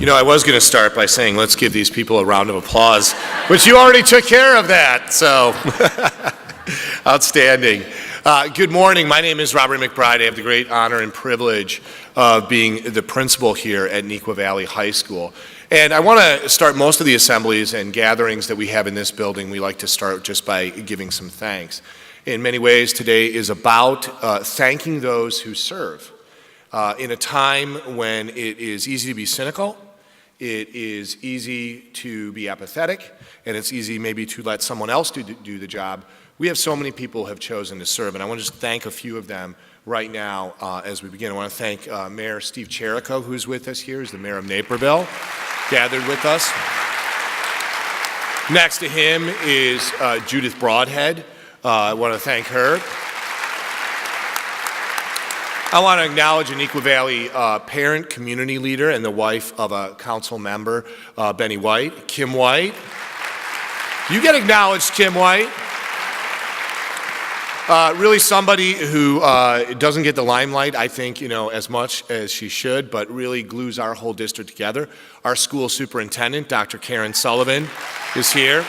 You know, I was going to start by saying let's give these people a round of applause, but you already took care of that, so outstanding. Good morning. My name is Robert McBride. I have the great honor and privilege of being the principal here at Neuqua Valley High School. And I want to start most of the assemblies and gatherings that we have in this building. We like to start just by giving some thanks. In many ways, today is about thanking those who serve. In a time when it is easy to be cynical, it is easy to be apathetic, and it's easy maybe to let someone else do the job, we have so many people who have chosen to serve, and I want to just thank a few of them right now as we begin. I want to thank Mayor Steve Cherico, who's with us here, who's the mayor of Naperville, gathered with us. Next to him is Judith Broadhead. I want to thank her. I want to acknowledge a Neuqua Valley parent, community leader, and the wife of a council member, Benny White, Kim White. You get acknowledged, Kim White. Really somebody who doesn't get the limelight, I think, as much as she should, but really glues our whole district together. Our school superintendent, Dr. Karen Sullivan, is here.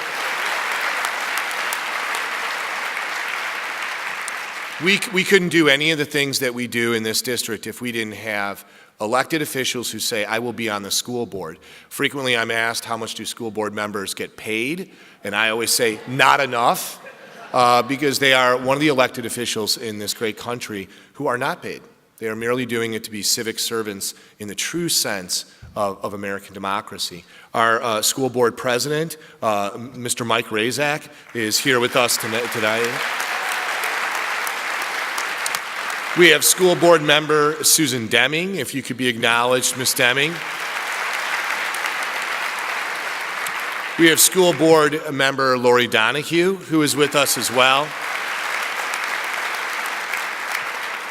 We couldn't do any of the things that we do in this district if we didn't have elected officials who say, I will be on the school board. Frequently I'm asked, how much do school board members get paid? And I always say, not enough. Because they are one of the elected officials in this great country who are not paid. They are merely doing it to be civic servants in the true sense of American democracy. Our school board president, Mr. Mike Razak, is here with us today. We have school board member Susan Deming, if you could be acknowledged, Ms. Deming. We have school board member Lori Donahue, who is with us as well.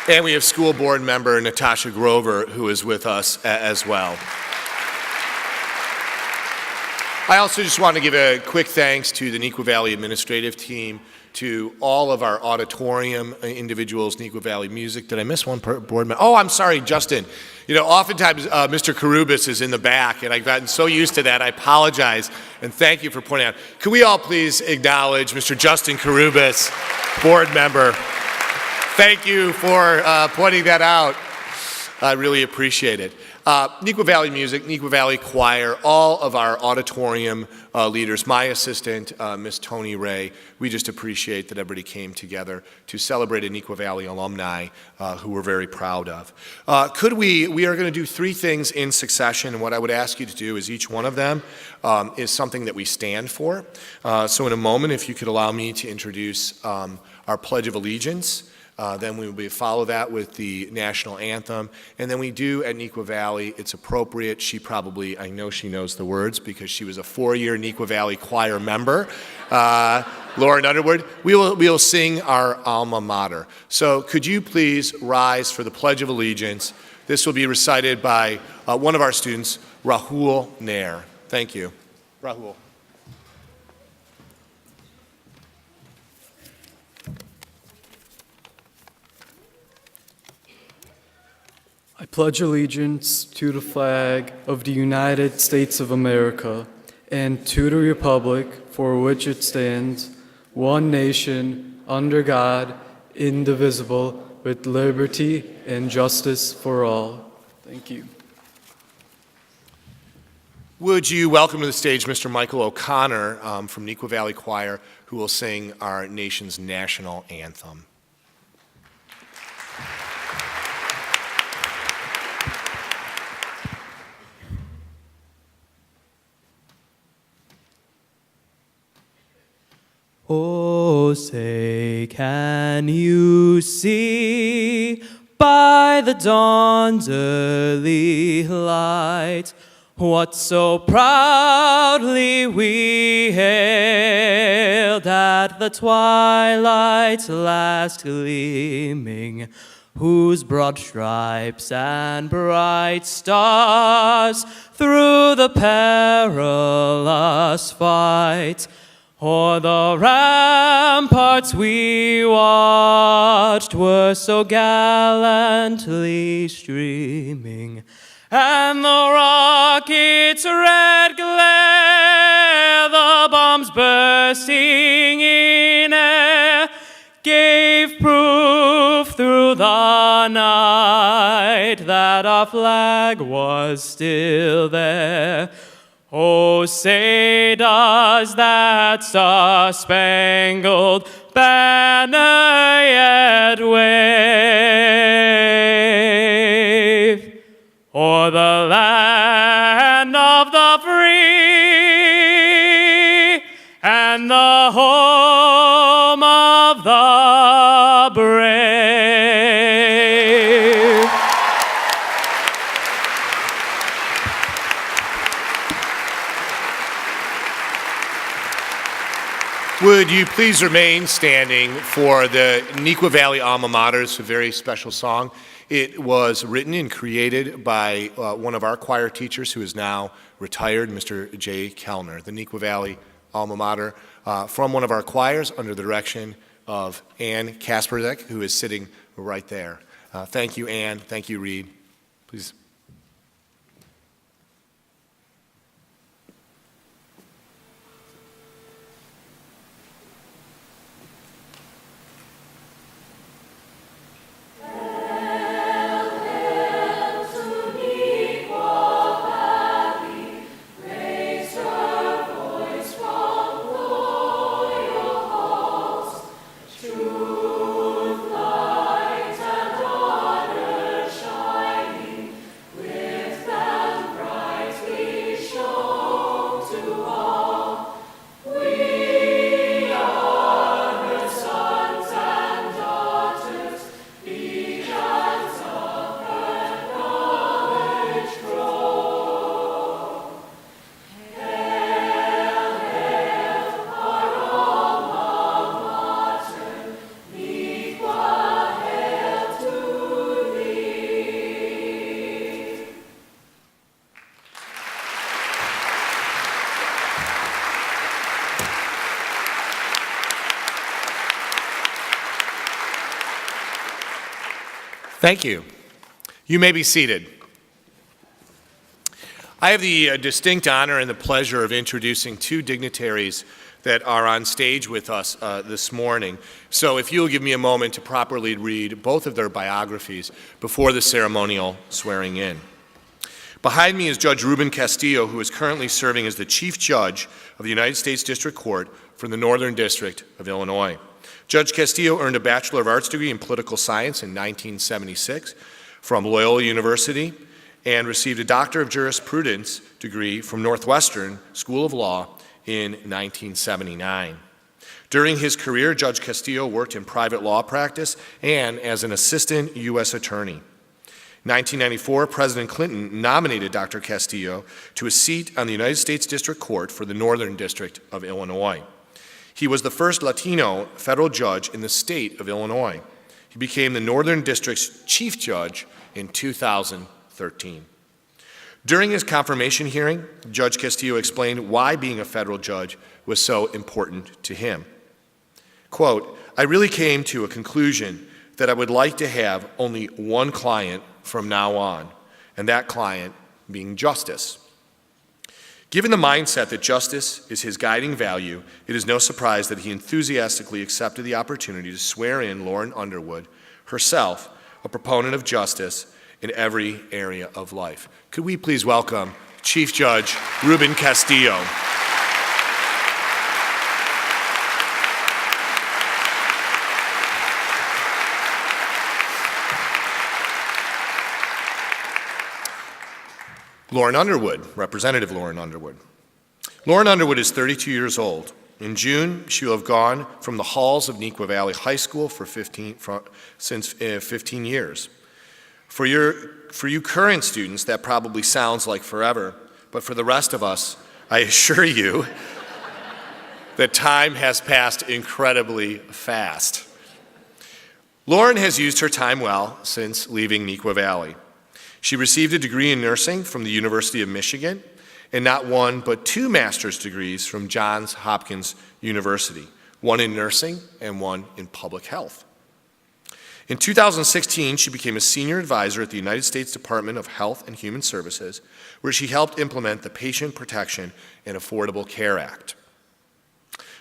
And we have school board member Natasha Grover, who is with us as well. I also just want to give a quick thanks to the Neuqua Valley administrative team, to all of our auditorium individuals, Neuqua Valley Music. Did I miss one board member? Oh, I'm sorry, Justin. Oftentimes Mr. Karubis is in the back, and I've gotten so used to that, I apologize, and thank you for pointing out. Could we all please acknowledge Mr. Justin Karubis, board member? Thank you for pointing that out. I really appreciate it. Neuqua Valley Music, Neuqua Valley Choir, all of our auditorium leaders, my assistant, Miss Tony Ray, we just appreciate that everybody came together to celebrate a Neuqua Valley alumni who we're very proud of. We are going to do three things in succession, and what I would ask you to do is each one of them is something that we stand for. So in a moment, if you could allow me to introduce our Pledge of Allegiance. Then we will follow that with the national anthem. And then we do at Neuqua Valley, it's appropriate. I know she knows the words because she was a 4-year Neuqua Valley choir member. Lauren Underwood, we will sing our alma mater. So could you please rise for the Pledge of Allegiance? This will be recited by one of our students, Rahul Nair. Thank you. Rahul. I pledge allegiance to the flag of the United States of America and to the republic for which it stands, one nation, under God, indivisible, with liberty and justice for all. Thank you. Would you welcome to the stage Mr. Michael O'Connor from Neuqua Valley Choir, who will sing our nation's national anthem. Oh, say, can you see by the dawn's early light what so proudly we hailed at the twilight's last gleaming, whose broad stripes and bright stars through the perilous fight o'er the ramparts we watched were so gallantly streaming, and the rocky its red glare, the bombs bursting in air gave proof through the night that our flag was still there. Oh, say does that star-spangled banner yet wave o'er the land of the free and the home of the brave? Would you please remain standing for the Neuqua Valley Alma Mater's a very special song. It was written and created by one of our choir teachers who is now retired, Mr. Jay Kellner. The Neuqua Valley Alma Mater from one of our choirs under the direction of Ann Kasperzek, who is sitting right there. Thank you, Ann. Thank you, Reed. Please. Thank you. You may be seated. I have the distinct honor and the pleasure of introducing two dignitaries that are on stage with us this morning. So if you'll give me a moment to properly read both of their biographies before the ceremonial swearing in. Behind me is Judge Ruben Castillo, who is currently serving as the Chief Judge of the United States District Court for the Northern District of Illinois. Judge Castillo earned a Bachelor of Arts degree in Political Science in 1976 from Loyola University and received a Doctor of Jurisprudence degree from Northwestern School of Law in 1979. During his career, Judge Castillo worked in private law practice and as an assistant U.S. attorney. In 1994, President Clinton nominated Dr. Castillo to a seat on the United States District Court for the Northern District of Illinois. He was the first Latino federal judge in the state of Illinois. He became the Northern District's Chief Judge in 2013. During his confirmation hearing, Judge Castillo explained why being a federal judge was so important to him. Quote, "I really came to a conclusion that I would like to have only one client from now on, and that client being justice. Given the mindset that justice is his guiding value, it is no surprise that he enthusiastically accepted the opportunity to swear in Lauren Underwood, herself a proponent of justice in every area of life." Could we please welcome Chief Judge Ruben Castillo. Lauren Underwood, Representative Lauren Underwood. Lauren Underwood is 32 years old. In June, she will have gone from the halls of Neuqua Valley High School since 15 years. For you current students, that probably sounds like forever, but for the rest of us, I assure you that time has passed incredibly fast. Lauren has used her time well since leaving Neuqua Valley. She received a degree in nursing from the University of Michigan and not one but two master's degrees from Johns Hopkins University, one in nursing and one in public health. In 2016, she became a senior advisor at the United States Department of Health and Human Services, where she helped implement the Patient Protection and Affordable Care Act.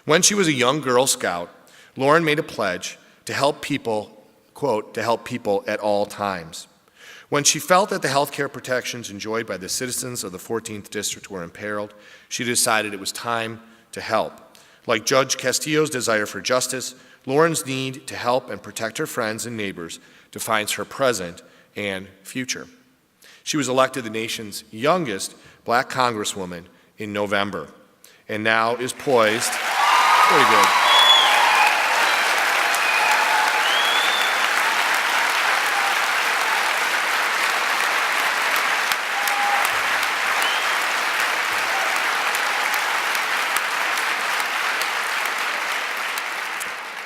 When she was a young Girl Scout, Lauren made a pledge to help people, quote, to help people at all times. When she felt that the health care protections enjoyed by the citizens of the 14th District were imperiled, she decided it was time to help. Like Judge Castillo's desire for justice, Lauren's need to help and protect her friends and neighbors defines her present and future. She was elected the nation's youngest Black Congresswoman in November, and now is poised, very good.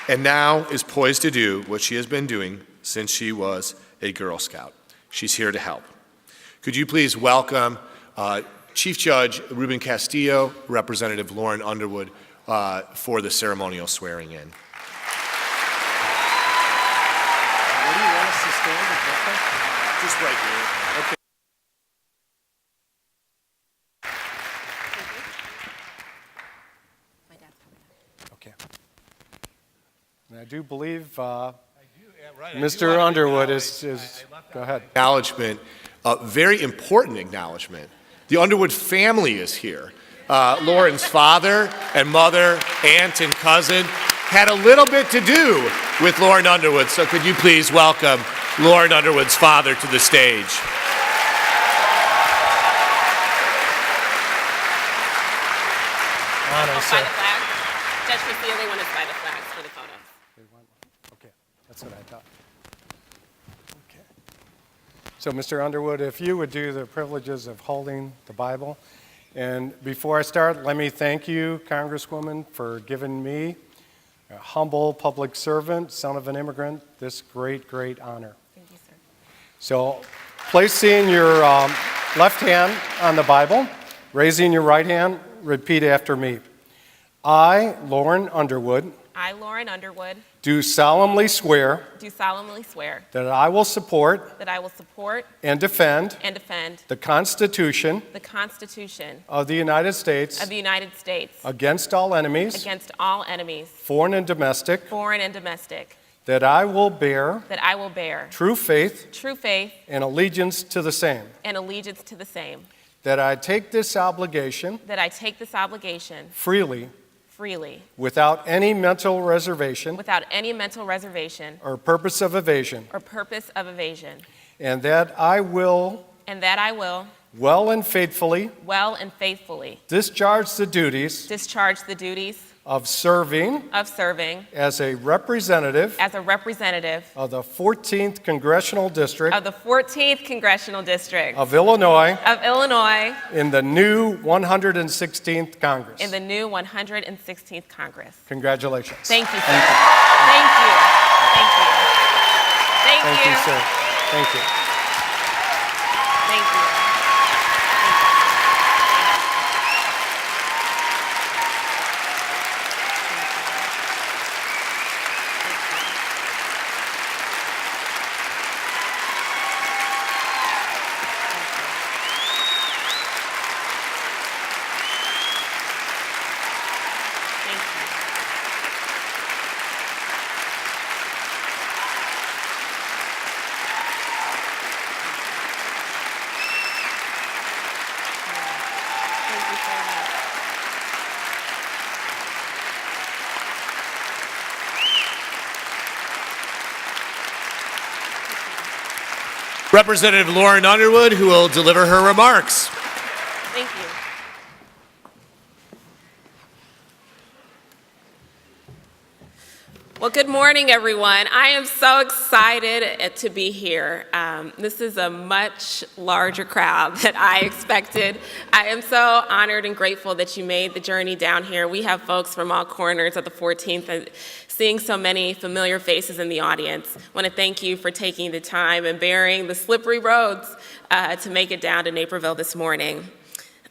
And now is poised to do what she has been doing since she was a Girl Scout. She's here to help. Could you please welcome Chief Judge Ruben Castillo, Representative Lauren Underwood, for the ceremonial swearing in. Where do you want us to stand exactly? Just right here. Okay. Okay. And I do believe Mr. Underwood is go ahead. Acknowledgement, very important acknowledgement. The Underwood family is here. Lauren's father and mother, aunt and cousin had a little bit to do with Lauren Underwood, so could you please welcome Lauren Underwood's father to the stage. Honor, By the flag. Judge Castillo, they want us by the flags for the photo. Okay, that's what I thought. Okay. So, Mr. Underwood, if you would do the privileges of holding the Bible. And before I start, let me thank you, Congresswoman, for giving me, a humble public servant, son of an immigrant, this great, great honor. Thank you, sir. So, placing your left hand on the Bible, raising your right hand, repeat after me. I, Lauren Underwood, I, Lauren Underwood, do solemnly swear do solemnly swear that I will support that I will support and defend and defend the Constitution the Constitution of the United States of the United States against all enemies, against all enemies, foreign and domestic, foreign and domestic, that I will bear that I will bear true faith true faith and allegiance to the same, and allegiance to the same, that I take this obligation that I take this obligation freely freely without any mental reservation without any mental reservation or purpose of evasion, or purpose of evasion, and that I will and that I will well and faithfully well and faithfully discharge the duties discharge the duties of serving of serving as a representative as a representative of the 14th Congressional District of the 14th Congressional District of Illinois of Illinois in the new 116th Congress. in the new 116th Congress. Congratulations. Thank you, sir. Thank you. Thank you. Thank you. Thank Thank you. you, sir. Thank you. Thank you. Thank you. Thank you so much. Representative Lauren Underwood, who will deliver her remarks. Thank you. Well, good morning, everyone. I am so excited to be here. This is a much larger crowd than I expected. I am so honored and grateful that you made the journey down here. We have folks from all corners of the 14th, and seeing so many familiar faces in the audience. I want to thank you for taking the time and bearing the slippery roads to make it down to Naperville this morning.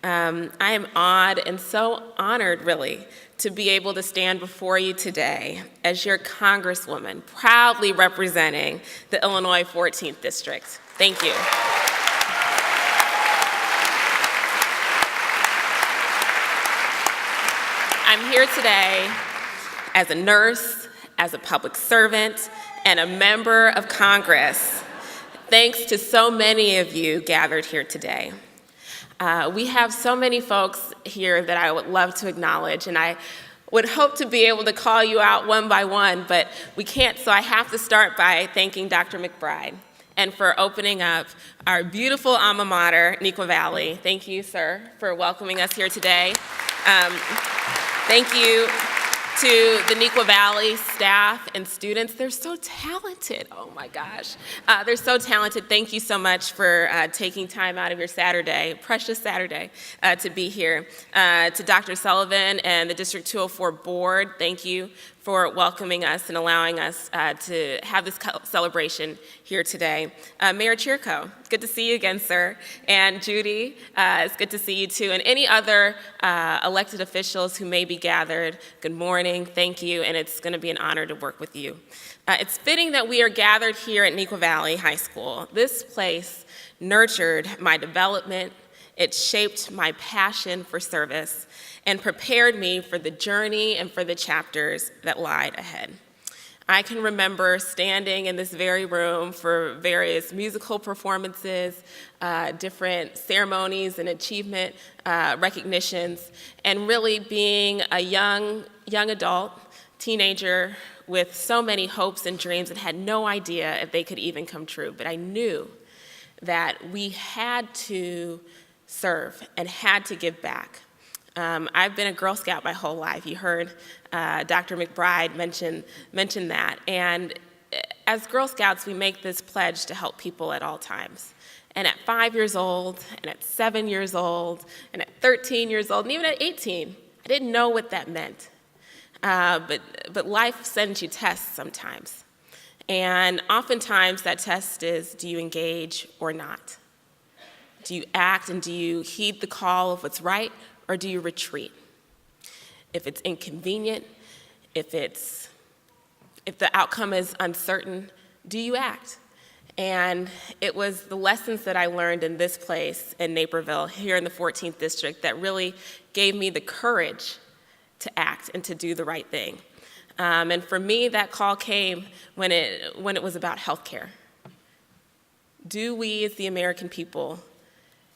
I am awed and so honored, really, to be able to stand before you today as your Congresswoman, proudly representing the Illinois 14th District. Thank you. I'm here today as a nurse, as a public servant, and a member of Congress, thanks to so many of you gathered here today. We have so many folks here that I would love to acknowledge, and I would hope to be able to call you out one by one, but we can't, so I have to start by thanking Dr. McBride and for opening up our beautiful alma mater, Neuqua Valley. Thank you, sir, for welcoming us here today. Thank you to the Neuqua Valley staff and students. They're so talented. Oh my gosh. They're so talented. Thank you so much for taking time out of your Saturday, precious Saturday, to be here. To Dr. Sullivan and the District 204 board, thank you for welcoming us and allowing us to have this celebration here today. Mayor Chirko, good to see you again, sir. And Judy, it's good to see you too. And any other elected officials who may be gathered, good morning, thank you, and it's gonna be an honor to work with you. It's fitting that we are gathered here at Neuqua Valley High School. This place nurtured my development, it shaped my passion for service, and prepared me for the journey and for the chapters that lied ahead. I can remember standing in this very room for various musical performances, different ceremonies and achievement recognitions, and really being a young adult, teenager with so many hopes and dreams and had no idea if they could even come true. But I knew that we had to serve and had to give back. I've been a Girl Scout my whole life. You heard Dr. McBride mention that. And as Girl Scouts, we make this pledge to help people at all times. And at 5 years old, and at 7 years old, and at 13 years old, and even at 18, I didn't know what that meant. But life sends you tests sometimes. And oftentimes that test is, do you engage or not? Do you act and do you heed the call of what's right, or do you retreat? If it's inconvenient, if the outcome is uncertain, do you act? And it was the lessons that I learned in this place in Naperville, here in the 14th District, that really gave me the courage to act and to do the right thing. And for me, that call came when it was about healthcare. Do we, as the American people,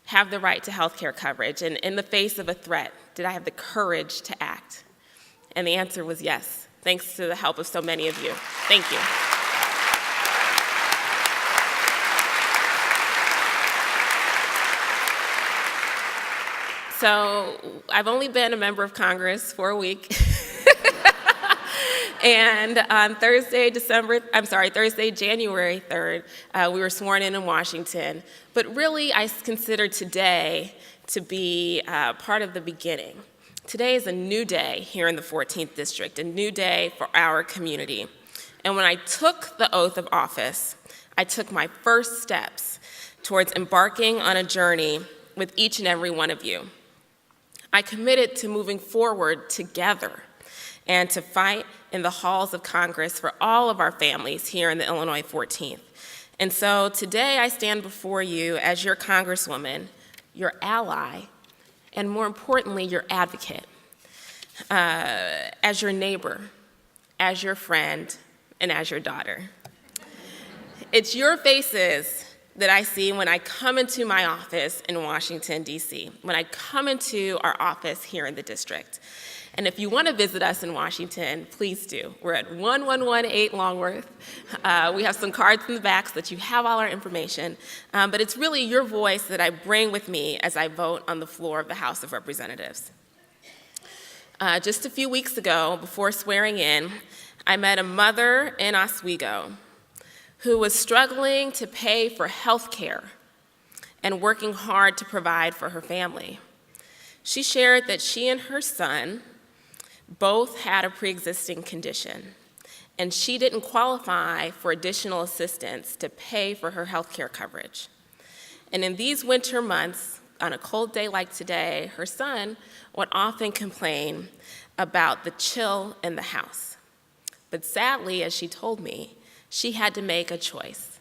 have the right to healthcare coverage? And in the face of a threat, did I have the courage to act? And the answer was yes, thanks to the help of so many of you. Thank you. So I've only been a member of Congress for a week. And on Thursday, January 3rd, we were sworn in Washington. But really, I consider today to be part of the beginning. Today is a new day here in the 14th District, a new day for our community. And when I took the oath of office, I took my first steps towards embarking on a journey with each and every one of you. I committed to moving forward together and to fight in the halls of Congress for all of our families here in the Illinois 14th. And so today I stand before you as your Congresswoman, your ally, and more importantly, your advocate, as your neighbor, as your friend, and as your daughter. It's your faces that I see when I come into my office in Washington, D.C., when I come into our office here in the district. And if you want to visit us in Washington, please do. We're at 1118 Longworth. We have some cards in the back so that you have all our information. But it's really your voice that I bring with me as I vote on the floor of the House of Representatives. Just a few weeks ago, before swearing in, I met a mother in Oswego who was struggling to pay for health care and working hard to provide for her family. She shared that she and her son both had a pre-existing condition, and she didn't qualify for additional assistance to pay for her health care coverage. And in these winter months, on a cold day like today, her son would often complain about the chill in the house. But sadly, as she told me, she had to make a choice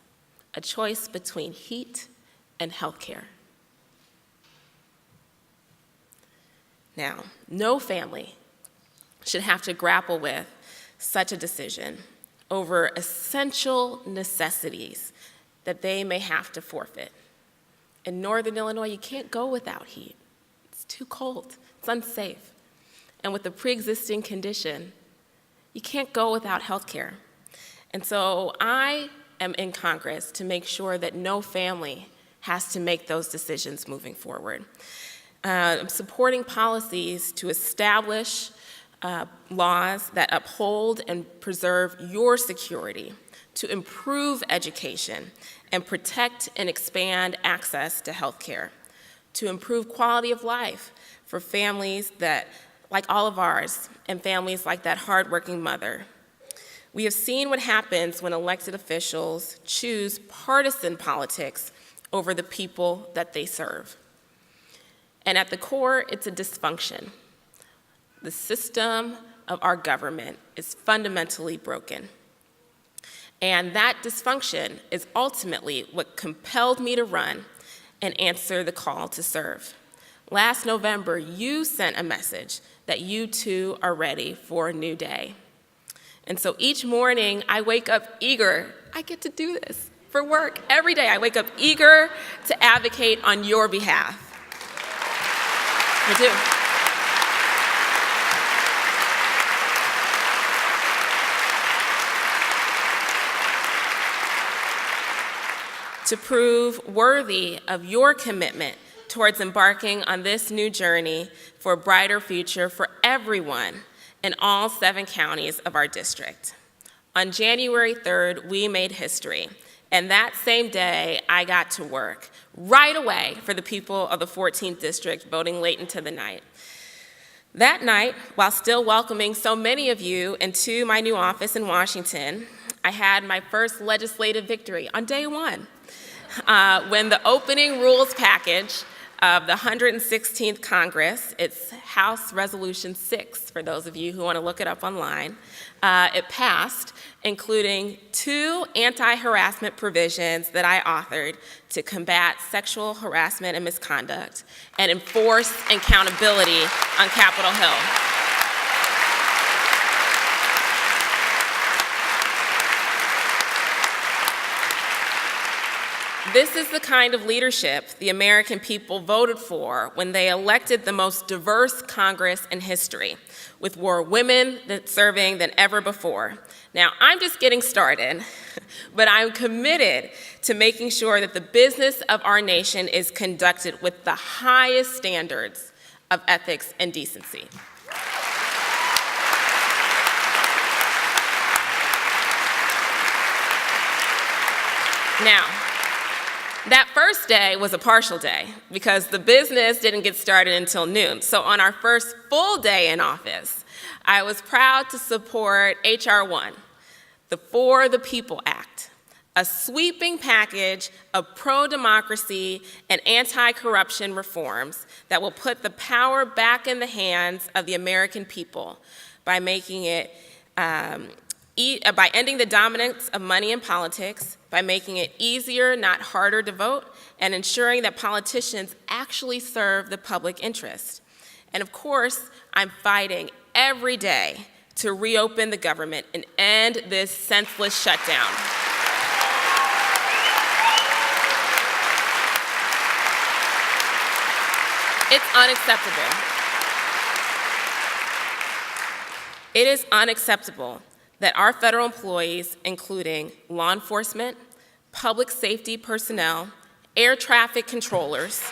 between heat and healthcare. Now, no family should have to grapple with such a decision over essential necessities that they may have to forfeit. In Northern Illinois, you can't go without heat. It's too cold, it's unsafe. And with a pre-existing condition, you can't go without health care. And so I am in Congress to make sure that no family has to make those decisions moving forward. I'm supporting policies to establish laws that uphold and preserve your security, to improve education and protect and expand access to health care, to improve quality of life for families that, like all of ours, and families like that hardworking mother. We have seen what happens when elected officials choose partisan politics over the people that they serve. And at the core, it's a dysfunction. The system of our government is fundamentally broken. And that dysfunction is ultimately what compelled me to run and answer the call to serve. Last November, you sent a message that you too are ready for a new day. And so each morning, I wake up eager. I get to do this for work every day. I wake up eager to advocate on your behalf. I do. To prove worthy of your commitment towards embarking on this new journey for a brighter future for everyone in all 7 counties of our district. On January 3rd, we made history, and that same day, I got to work right away for the people of the 14th district, voting late into the night. That night, while still welcoming so many of you into my new office in Washington, I had my first legislative victory on day 1. When the opening rules package of the 116th Congress, it's House Resolution 6, for those of you who want to look it up online, it passed, including 2 anti-harassment provisions that I authored to combat sexual harassment and misconduct and enforce accountability on Capitol Hill. This is the kind of leadership the American people voted for when they elected the most diverse Congress in history, with more women serving than ever before. Now, I'm just getting started, but I'm committed to making sure that the business of our nation is conducted with the highest standards of ethics and decency. Now, that first day was a partial day because the business didn't get started until noon. So on our first full day in office, I was proud to support H.R. 1, the For the People Act, a sweeping package of pro-democracy and anti-corruption reforms that will put the power back in the hands of the American people by making it by ending the dominance of money in politics, by making it easier, not harder to vote, and ensuring that politicians actually serve the public interest. And of course, I'm fighting every day to reopen the government and end this senseless shutdown. It's unacceptable. It is unacceptable that our federal employees, including law enforcement, public safety personnel, air traffic controllers,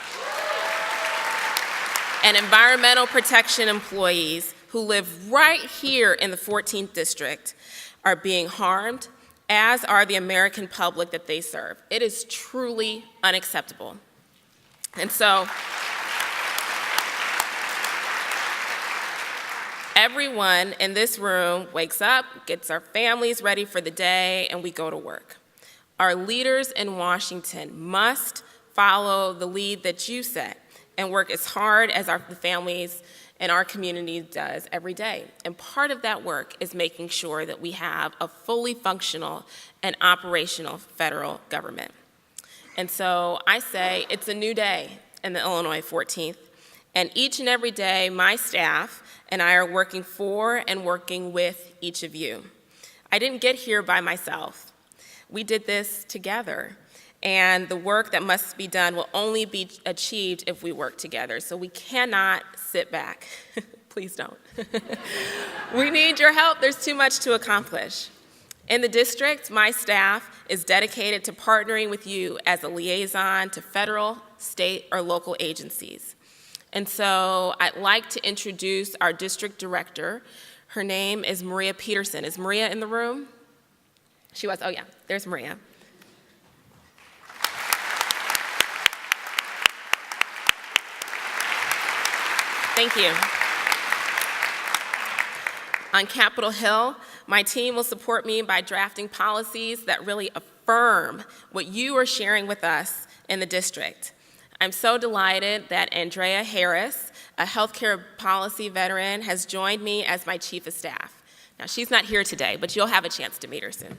and environmental protection employees who live right here in the 14th district are being harmed, as are the American public that they serve. It is truly unacceptable. And so, everyone in this room wakes up, gets our families ready for the day, and we go to work. Our leaders in Washington must follow the lead that you set and work as hard as the families in our community does every day. And part of that work is making sure that we have a fully functional and operational federal government. And so I say it's a new day in the Illinois 14th, and each and every day my staff and I are working for and working with each of you. I didn't get here by myself. We did this together. And the work that must be done will only be achieved if we work together. So we cannot sit back. Please don't. We need your help. There's too much to accomplish. In the district, my staff is dedicated to partnering with you as a liaison to federal, state, or local agencies. And so I'd like to introduce our district director. Her name is Maria Peterson. Is Maria in the room? She was. Oh, yeah. There's Maria. Thank you. On Capitol Hill, my team will support me by drafting policies that really affirm what you are sharing with us in the district. I'm so delighted that Andrea Harris, a healthcare policy veteran, has joined me as my chief of staff. Now, she's not here today, but you'll have a chance to meet her soon.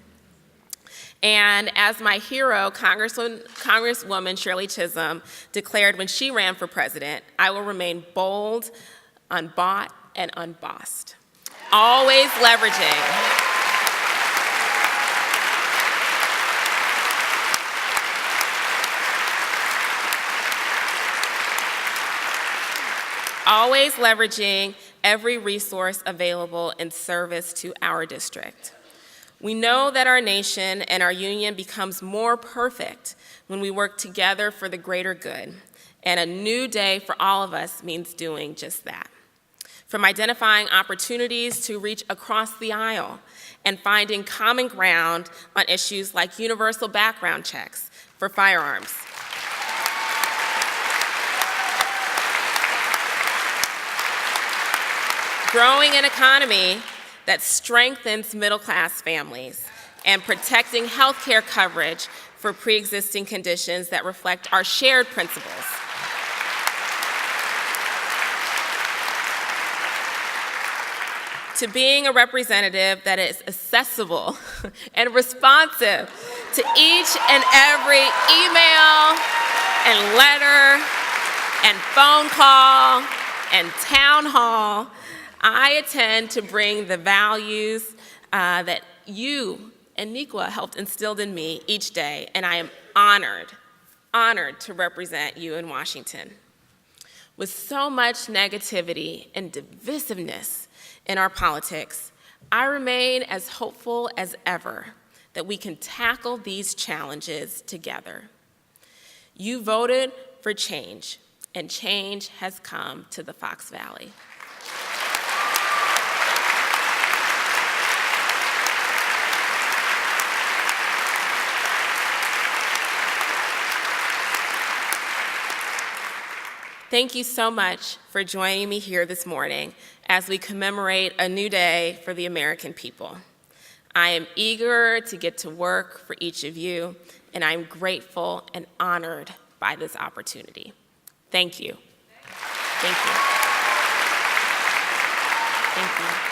And as my hero, Congresswoman Shirley Chisholm, declared when she ran for president, I will remain bold, unbought, and unbossed. Always leveraging every resource available in service to our district. We know that our nation and our union becomes more perfect when we work together for the greater good, and a new day for all of us means doing just that. From identifying opportunities to reach across the aisle and finding common ground on issues like universal background checks for firearms. Growing an economy that strengthens middle-class families, and protecting health care coverage for pre-existing conditions that reflect our shared principles. To being a representative that is accessible and responsive to each and every email and letter and phone call and town hall I attend to bring the values that you and Neuqua helped instill in me each day, and I am honored to represent you in Washington. With so much negativity and divisiveness in our politics, I remain as hopeful as ever that we can tackle these challenges together. You voted for change, and change has come to the Fox Valley. Thank you so much for joining me here this morning as we commemorate a new day for the American people. I am eager to get to work for each of you, and I'm grateful and honored by this opportunity. Thank you. Thank you. Thank you.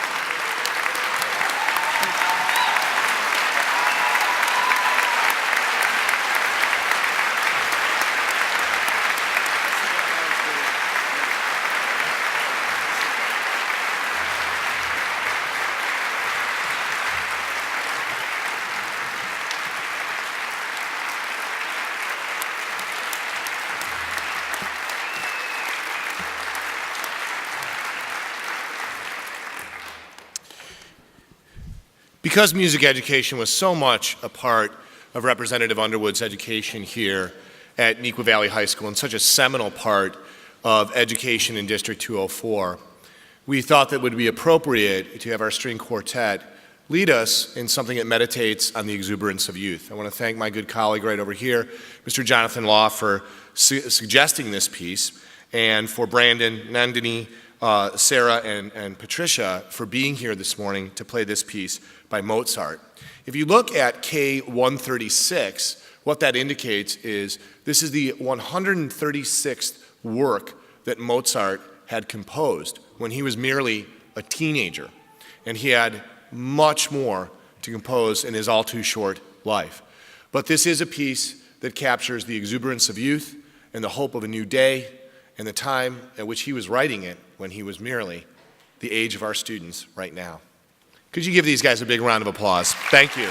Because music education was so much a part of Representative Underwood's education here at Neuqua Valley High School and such a seminal part of education in District 204, we thought that it would be appropriate to have our string quartet lead us in something that meditates on the exuberance of youth. I want to thank my good colleague right over here, Mr. Jonathan Law, for suggesting this piece, and for Brandon, Nandini, Sarah, and Patricia for being here this morning to play this piece by Mozart. If you look at K136, what that indicates is this is the 136th work that Mozart had composed when he was merely a teenager. And he had much more to compose in his all too short life. But this is a piece that captures the exuberance of youth and the hope of a new day and the time at which he was writing it when he was merely the age of our students right now. Could you give these guys a big round of applause? Thank you.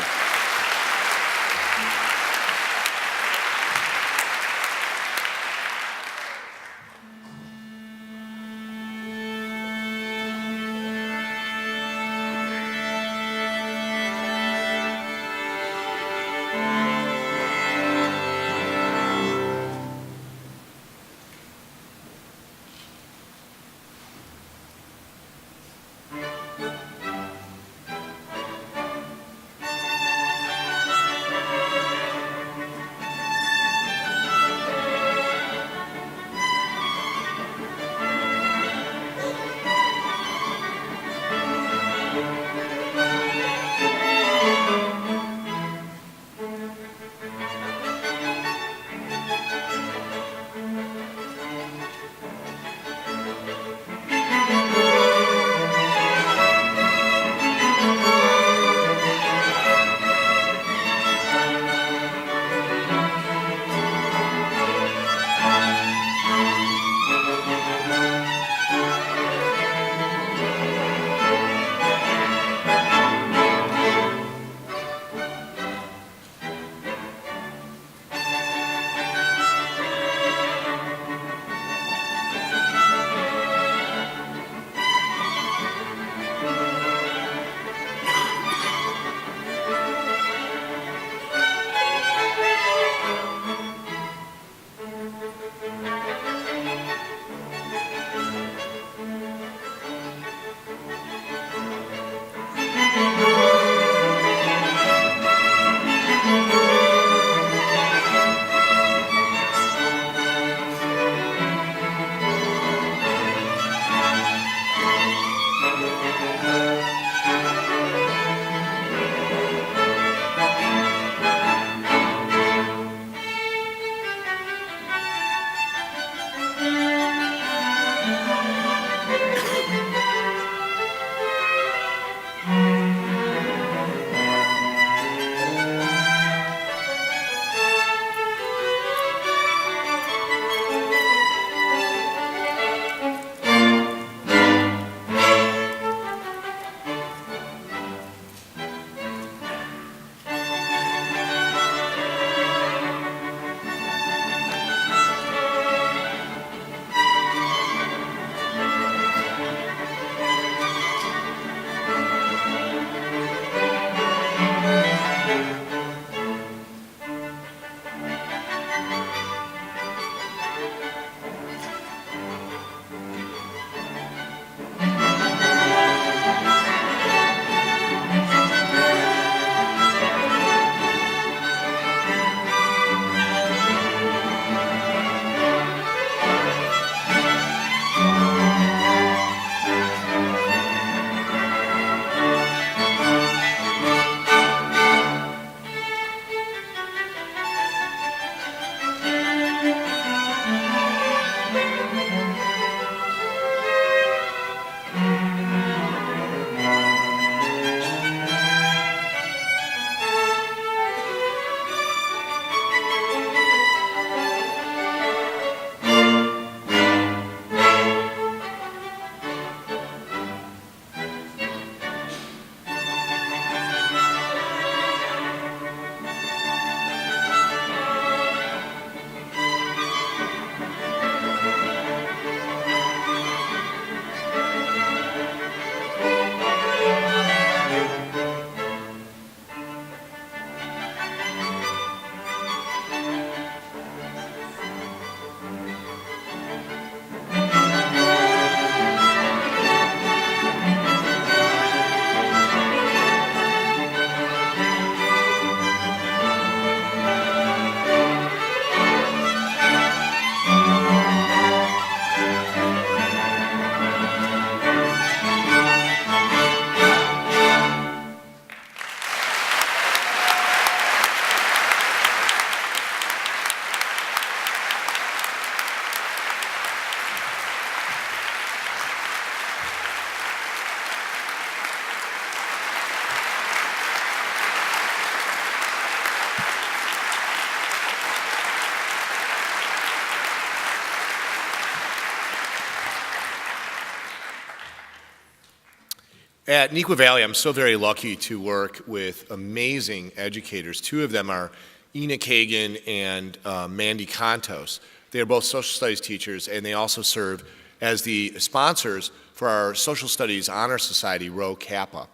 At Neuqua Valley, I'm so very lucky to work with amazing educators. Two of them are Ina Kagan and Mandy Contos. They are both social studies teachers, and they also serve as the sponsors for our Social Studies Honor Society, Rho Kappa.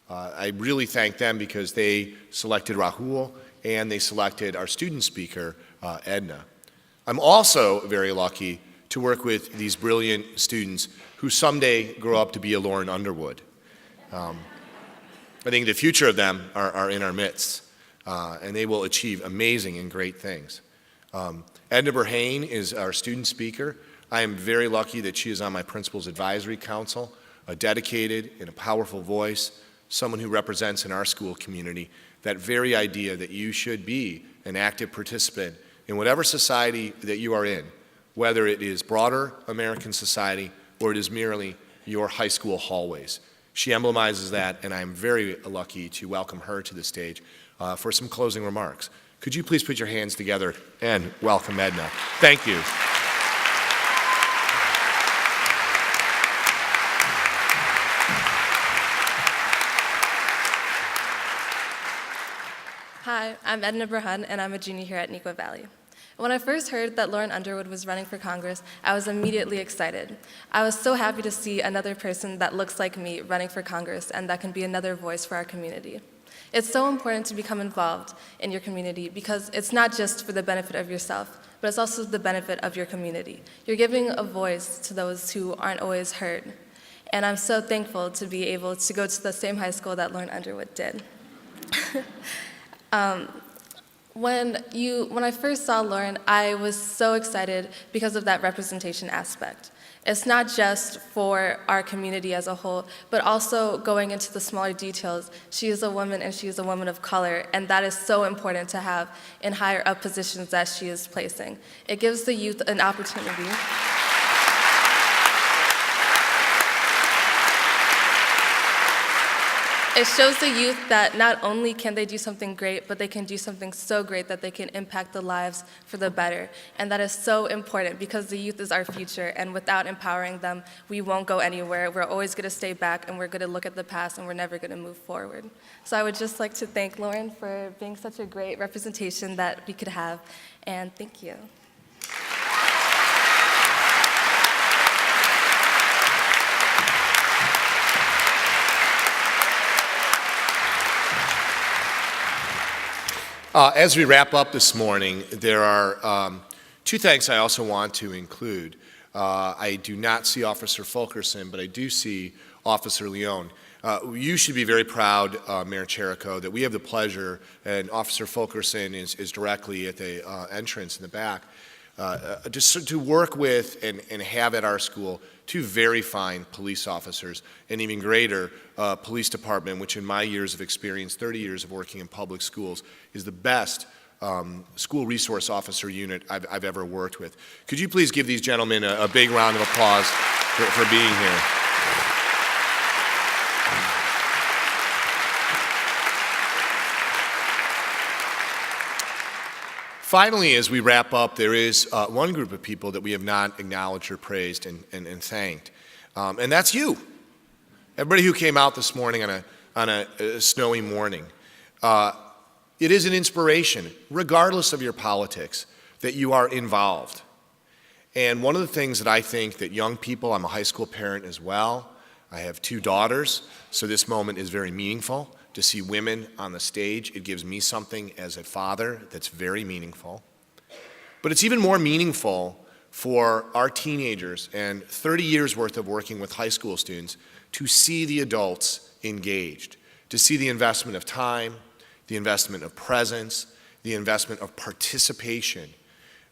I really thank them because they selected Rahul and they selected our student speaker, Edna. I'm also very lucky to work with these brilliant students who someday grow up to be a Lauren Underwood. I think the future of them are in our midst, and they will achieve amazing and great things. Edna Berhane is our student speaker. I am very lucky that she is on my principal's advisory council, a dedicated and a powerful voice, someone who represents in our school community that very idea that you should be an active participant in whatever society that you are in, whether it is broader American society or it is merely your high school hallways. She emblemizes that, and I'm very lucky to welcome her to the stage for some closing remarks. Could you please put your hands together and welcome Edna? Thank you. Hi, I'm Edna Berhane, and I'm a junior here at Neuqua Valley. When I first heard that Lauren Underwood was running for Congress, I was immediately excited. I was so happy to see another person that looks like me running for Congress and that can be another voice for our community. It's so important to become involved in your community because it's not just for the benefit of yourself, but it's also the benefit of your community. You're giving a voice to those who aren't always heard. And I'm so thankful to be able to go to the same high school that Lauren Underwood did. When I first saw Lauren, I was so excited because of that representation aspect. It's not just for our community as a whole, but also going into the smaller details. She is a woman and she is a woman of color, and that is so important to have in higher up positions that she is placing. It gives the youth an opportunity. It shows the youth that not only can they do something great, but they can do something so great that they can impact the lives for the better. And that is so important because the youth is our future, and without empowering them, we won't go anywhere. We're always going to stay back, and we're going to look at the past, and we're never going to move forward. So I would just like to thank Lauren for being such a great representation that we could have, and thank you. As we wrap up this morning, there are two things I also want to include. I do not see Officer Fulkerson, but I do see Officer Leone. You should be very proud, Mayor Cherico, that we have the pleasure, and Officer Fulkerson is directly at the entrance in the back, to work with and have at our school two very fine police officers, an even greater police department, which in my years of experience, 30 years of working in public schools, is the best school resource officer unit I've ever worked with. Could you please give these gentlemen a big round of applause for being here? Finally, as we wrap up, there is one group of people that we have not acknowledged or praised and thanked, and that's you. Everybody who came out this morning on a snowy morning. It is an inspiration, regardless of your politics, that you are involved. And one of the things that I think that young people, I'm a high school parent as well, I have two daughters, so this moment is very meaningful. To see women on the stage, it gives me something as a father that's very meaningful. But it's even more meaningful for our teenagers and 30 years worth of working with high school students to see the adults engaged, to see the investment of time, the investment of presence, the investment of participation,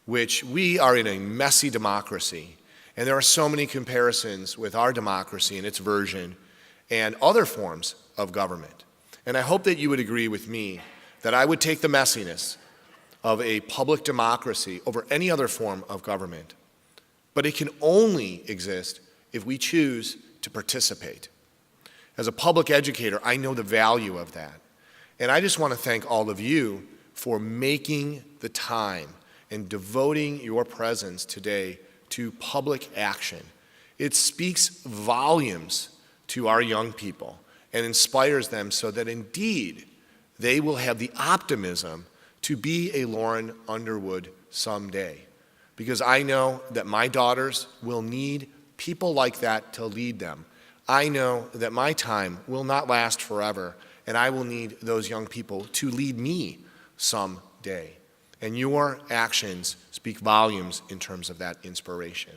which we are in a messy democracy. And there are so many comparisons with our democracy and its version and other forms of government. And I hope that you would agree with me that I would take the messiness of a public democracy over any other form of government. But it can only exist if we choose to participate. As a public educator, I know the value of that. And I just want to thank all of you for making the time and devoting your presence today to public action. It speaks volumes to our young people and inspires them so that indeed they will have the optimism to be a Lauren Underwood someday. Because I know that my daughters will need people like that to lead them. I know that my time will not last forever, and I will need those young people to lead me someday. And your actions speak volumes in terms of that inspiration.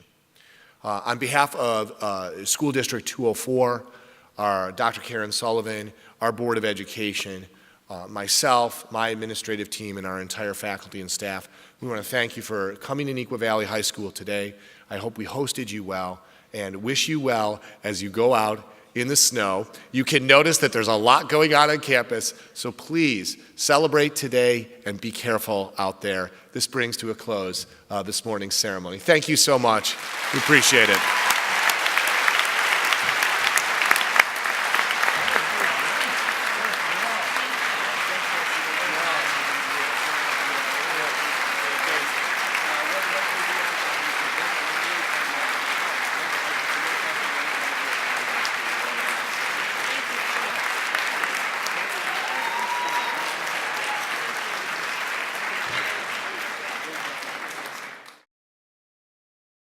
On behalf of School District 204, our Dr. Karen Sullivan, our Board of Education, myself, my administrative team, and our entire faculty and staff, we want to thank you for coming to Neuqua Valley High School today. I hope we hosted you well and wish you well as you go out in the snow. You can notice that there's a lot going on campus, so please celebrate today and be careful out there. This brings to a close this morning's ceremony. Thank you so much. We appreciate it.